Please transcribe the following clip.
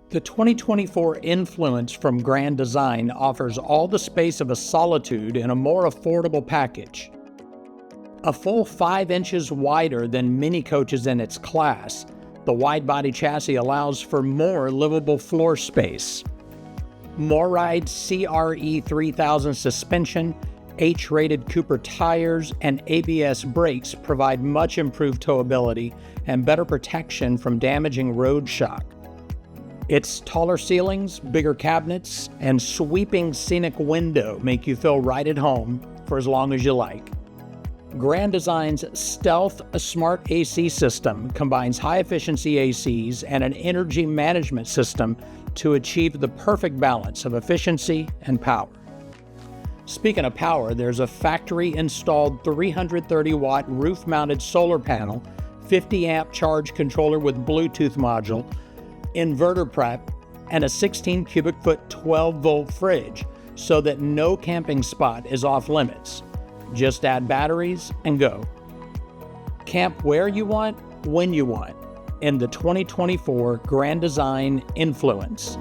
The 2024 Influence from Grand Design offers all the space of a Solitude in a more affordable package. A full 5 inches wider than many coaches in its class, the wide-body chassis allows for more livable floor space. MoRide CRE 3000 suspension, H-rated Cooper tires, and ABS brakes provide much improved towability and better protection from damaging road shock. Its taller ceilings, bigger cabinets, and sweeping scenic window make you feel right at home for as long as you like. Grand Design's Stealth Smart AC system combines high-efficiency ACs and an energy management system to achieve the perfect balance of efficiency and power. Speaking of power, there's a factory-installed 330-watt roof-mounted solar panel, 50-amp charge controller with Bluetooth module, inverter prep, and a 16 cubic foot 12-volt fridge so that no camping spot is off limits. Just add batteries and go. Camp where you want, when you want, in the 2024 Grand Design Influence.